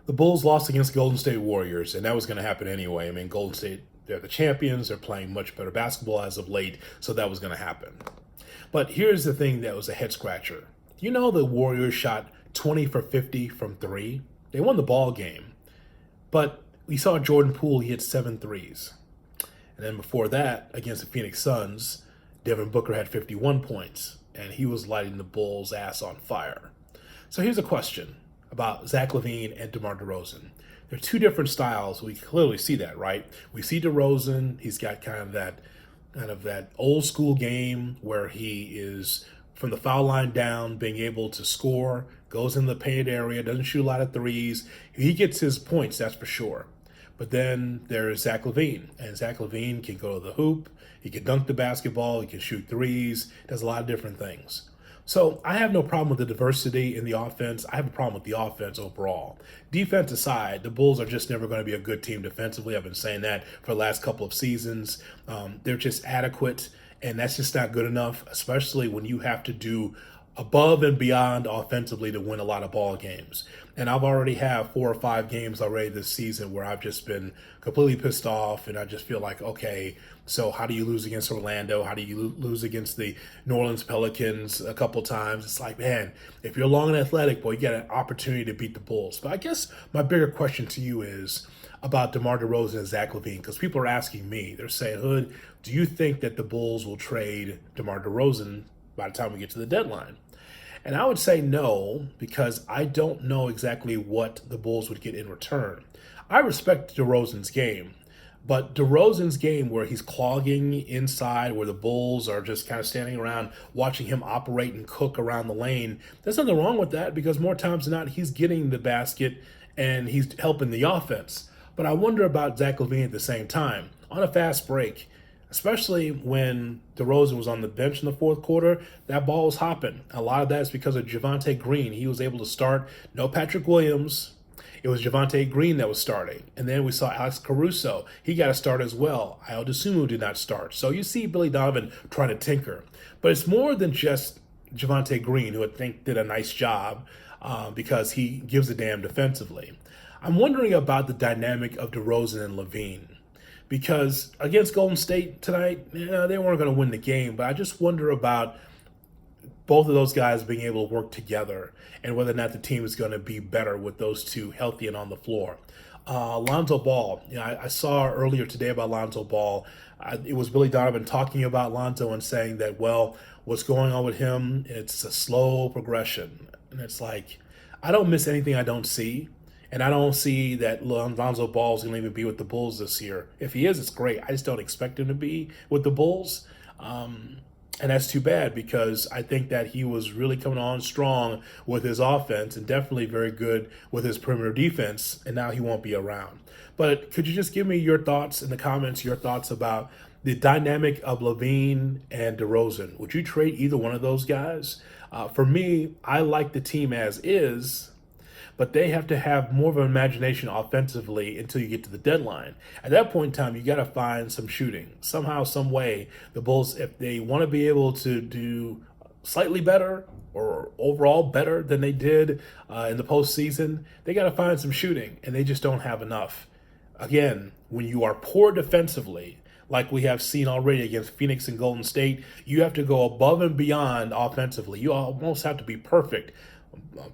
The Bulls lost against Golden State Warriors, and that was going to happen anyway. I mean, Golden State, they're the champions. They're playing much better basketball as of late, so that was going to happen. But here's the thing that was a head scratcher. You know the Warriors shot 20 for 50 from three? They won the ball game. But we saw Jordan Poole hit 7 threes. And then before that, against the Phoenix Suns, Devin Booker had 51 points, and he was lighting the Bulls' ass on fire. So here's a question about Zach LaVine and DeMar DeRozan. They're two different styles. We clearly see that, right? We see DeRozan, he's got kind of that old school game where he is from the foul line down, being able to score, goes in the painted area, doesn't shoot a lot of threes. He gets his points, that's for sure. But then there's Zach LaVine, and Zach LaVine can go to the hoop, he can dunk the basketball, he can shoot threes, does a lot of different things. So I have no problem with the diversity in the offense. I have a problem with the offense overall. Defense aside, the Bulls are just never going to be a good team defensively. I've been saying that for the last couple of seasons. They're just adequate, and that's just not good enough, especially when you have to do above and beyond offensively to win a lot of ball games. And I've already have 4 or 5 games already this season where I've just been completely pissed off, and I just feel like, okay, so how do you lose against Orlando? How do you lose against the New Orleans Pelicans a couple times? It's like, man, if you're long and athletic, boy, you got an opportunity to beat the Bulls. But I guess my bigger question to you is about DeMar DeRozan and Zach LaVine, because people are asking me, they're saying, Hood, do you think that the Bulls will trade DeMar DeRozan by the time we get to the deadline? And I would say no, because I don't know exactly what the Bulls would get in return. I respect DeRozan's game, but DeRozan's game where he's clogging inside, where the Bulls are just kind of standing around watching him operate and cook around the lane, there's nothing wrong with that, because more times than not, he's getting the basket and he's helping the offense. But I wonder about Zach LaVine at the same time. On a fast break, especially when DeRozan was on the bench in the fourth quarter, that ball was hopping. A lot of that is because of Javonte Green. He was able to start. No Patrick Williams. It was Javonte Green that was starting. And then we saw Alex Caruso. He got a start as well. Ayo Dosunmu did not start. So you see Billy Donovan trying to tinker. But it's more than just Javonte Green, who I think did a nice job because he gives a damn defensively. I'm wondering about the dynamic of DeRozan and LaVine. Because against Golden State tonight, they weren't going to win the game. But I just wonder about both of those guys being able to work together and whether or not the team is going to be better with those two healthy and on the floor. Lonzo Ball, I saw earlier today about Lonzo Ball. It was Billy Donovan talking about Lonzo and saying that, well, what's going on with him, it's a slow progression. And it's like, I don't miss anything I don't see. And I don't see that Lonzo Ball is going to even be with the Bulls this year. If he is, it's great. I just don't expect him to be with the Bulls. And that's too bad, because I think that he was really coming on strong with his offense and definitely very good with his perimeter defense, and now he won't be around. But could you just give me your thoughts in the comments, your thoughts about the dynamic of LaVine and DeRozan? Would you trade either one of those guys? For me, I like the team as is, but they have to have more of an imagination offensively until you get to the deadline. At that point in time, you got to find some shooting. Somehow, some way, the Bulls, if they want to be able to do slightly better or overall better than they did in the postseason, they got to find some shooting, and they just don't have enough. Again, when you are poor defensively, like we have seen already against Phoenix and Golden State, you have to go above and beyond offensively. You almost have to be perfect.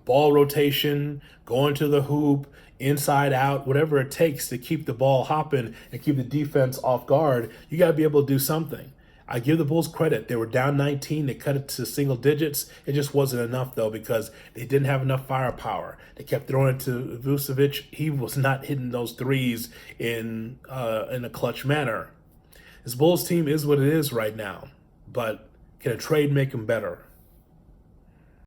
Ball rotation, going to the hoop, inside out, whatever it takes to keep the ball hopping and keep the defense off guard. You got to be able to do something. I give the Bulls credit. They were down 19. They cut it to single digits. It just wasn't enough, though, because they didn't have enough firepower. They kept throwing it to Vucevic. He was not hitting those threes in a clutch manner. This Bulls team is what it is right now, but can a trade make them better?